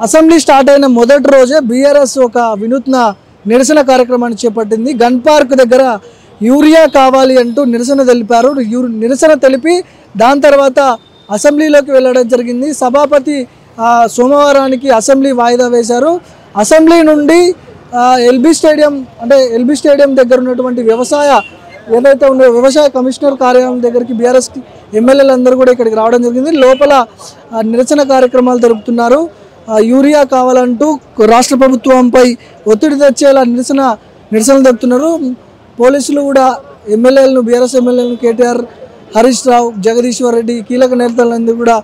Assembly start అయిన మొదటి రోజే బీఆర్ఎస్ ఒక వినూత్న నిరసన కార్యక్రమాన్ని చేపట్టింది. గన్ పార్క్ దగ్గర యూరియా కావాలి అంటూ నిరసన తెలిపారు. నిరసన తెలిపి దాని తర్వాత అసెంబ్లీలోకి వెళ్ళడం జరిగింది. సభాపతి సోమవారానికి అసెంబ్లీ వాయిదా వేశారు. అసెంబ్లీ నుండి ఎల్బీ స్టేడియం దగ్గర ఉన్నటువంటి ఏదైతే ఉందో వ్యవసాయ కమిషనర్ కార్యాలయం దగ్గరికి బీఆర్ఎస్ ఎమ్మెల్యేలందరూ కూడా ఇక్కడికి రావడం జరిగింది. లోపల నిరసన కార్యక్రమాలు జరుపుతున్నారు. యూరియా కావాలంటూ రాష్ట్ర ప్రభుత్వంపై ఒత్తిడి తెచ్చేలా నిరసనలు జరుపుతున్నారు. పోలీసులు కూడా బీఆర్ఎస్ ఎమ్మెల్యేలను కేటీఆర్, హరీష్ రావు, జగదీశ్వర్ రెడ్డి కీలక నేతలందరూ కూడా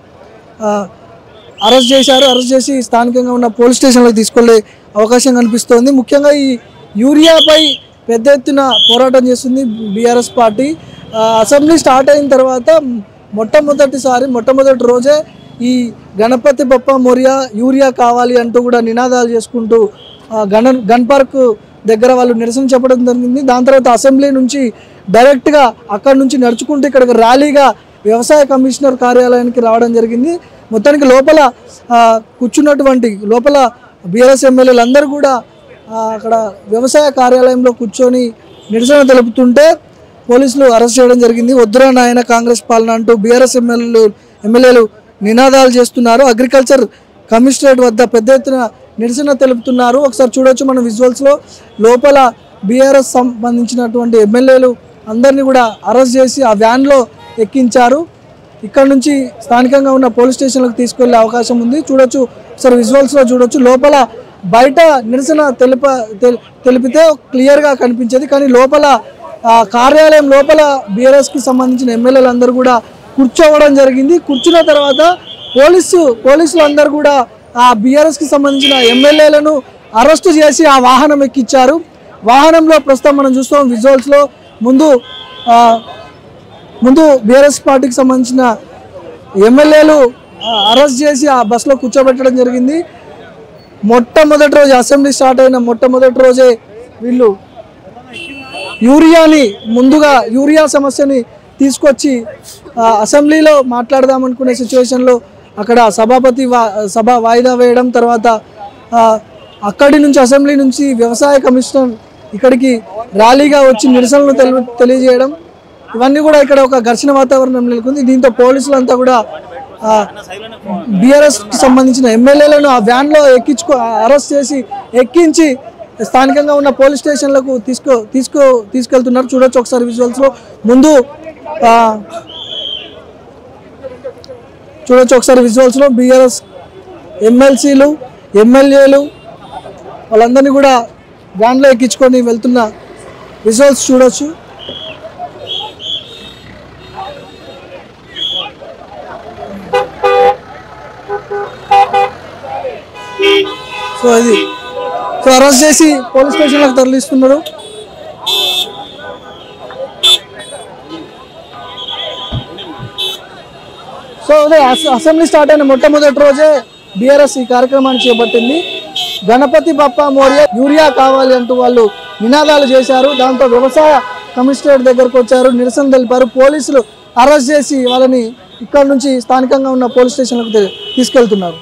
అరెస్ట్ చేశారు. అరెస్ట్ చేసి స్థానికంగా ఉన్న పోలీస్ స్టేషన్లకు తీసుకెళ్లే అవకాశం కనిపిస్తోంది. ముఖ్యంగా ఈ యూరియాపై పెద్ద ఎత్తున పోరాటం చేస్తుంది బీఆర్ఎస్ పార్టీ. అసెంబ్లీ స్టార్ట్ అయిన తర్వాత మొట్టమొదటి రోజే ఈ గణపతి బప్ప మోరియా యూరియా కావాలి అంటూ కూడా నినాదాలు చేసుకుంటూ గన్ పార్క్ దగ్గర వాళ్ళు నిరసన చెప్పడం జరిగింది. దాని తర్వాత అసెంబ్లీ నుంచి డైరెక్ట్గా అక్కడి నుంచి నడుచుకుంటూ ఇక్కడికి ర్యాలీగా వ్యవసాయ కమిషనర్ కార్యాలయానికి రావడం జరిగింది. మొత్తానికి లోపల బీఆర్ఎస్ ఎమ్మెల్యేలందరూ కూడా అక్కడ వ్యవసాయ కార్యాలయంలో కూర్చొని నిరసన తెలుపుతుంటే పోలీసులు అరెస్ట్ చేయడం జరిగింది. వద్దురా నాయన కాంగ్రెస్ పాలన అంటూ బీఆర్ఎస్ ఎమ్మెల్యేలు నినాదాలు చేస్తున్నారు. అగ్రికల్చర్ కమిషనరేట్ వద్ద పెద్ద ఎత్తున నిరసన తెలుపుతున్నారు. ఒకసారి చూడొచ్చు మన విజువల్స్లో. లోపల బీఆర్ఎస్ సంబంధించినటువంటి ఎమ్మెల్యేలు అందరినీ కూడా అరెస్ట్ చేసి ఆ వ్యాన్లో ఎక్కించారు. ఇక్కడ నుంచి స్థానికంగా ఉన్న పోలీస్ స్టేషన్లకు తీసుకెళ్లే అవకాశం ఉంది. చూడొచ్చు, ఒకసారి విజువల్స్లో చూడొచ్చు. లోపల బయట నిరసన తెలిపితే క్లియర్గా కనిపించేది, కానీ లోపల కార్యాలయం లోపల బీఆర్ఎస్కి సంబంధించిన ఎమ్మెల్యేలందరూ కూడా కూర్చోవడం జరిగింది. కూర్చున్న తర్వాత పోలీసులు అందరూ కూడా ఆ బీఆర్ఎస్కి సంబంధించిన ఎమ్మెల్యేలను అరెస్టు చేసి ఆ వాహనం ఎక్కించారు. వాహనంలో ప్రస్తుతం మనం చూస్తాం విజువల్స్లో ముందు బీఆర్ఎస్ పార్టీకి సంబంధించిన ఎమ్మెల్యేలు అరెస్ట్ చేసి ఆ బస్సులో కూర్చోబెట్టడం జరిగింది. మొట్టమొదటి రోజు అసెంబ్లీ స్టార్ట్ అయిన మొట్టమొదటి రోజే వీళ్ళు యూరియా సమస్యని తీసుకొచ్చి అసెంబ్లీలో మాట్లాడదామనుకునే సిచ్యువేషన్లో అక్కడ సభ వాయిదా వేయడం, తర్వాత అక్కడి నుంచి అసెంబ్లీ నుంచి వ్యవసాయ కమిషనర్ ఇక్కడికి ర్యాలీగా వచ్చి నిరసనలు తెలియజేయడం, ఇవన్నీ కూడా ఇక్కడ ఒక ఘర్షణ వాతావరణం నెలకొంది. దీంతో పోలీసులంతా కూడా బీఆర్ఎస్కి సంబంధించిన ఎమ్మెల్యేలను ఆ వ్యాన్లో అరెస్ట్ చేసి ఎక్కించి స్థానికంగా ఉన్న పోలీస్ స్టేషన్లకు తీసుకెళ్తున్నారు. చూడొచ్చు ఒకసారి విజువల్స్లో. బీఆర్ఎస్ ఎమ్మెల్యేలు వాళ్ళందరినీ కూడా వ్యాన్లో ఎక్కించుకొని వెళ్తున్న విజువల్స్ చూడొచ్చు. అరెస్ట్ చేసి పోలీస్ స్టేషన్లకు తరలిస్తున్నారు. అసెంబ్లీ స్టార్ట్ అయిన మొట్టమొదటి రోజే బీఆర్ఎస్ ఈ కార్యక్రమాన్ని చేపట్టింది. గణపతి బప్ప మోరియా యూరియా కావాలి అంటూ వాళ్ళు నినాదాలు చేశారు. దాంతో వ్యవసాయ కమిషనరేట్ దగ్గరకు వచ్చారు, నిరసన తెలిపారు. పోలీసులు అరెస్ట్ చేసి వాళ్ళని ఇక్కడ నుంచి స్థానికంగా ఉన్న పోలీస్ స్టేషన్లకు తీసుకెళ్తున్నారు.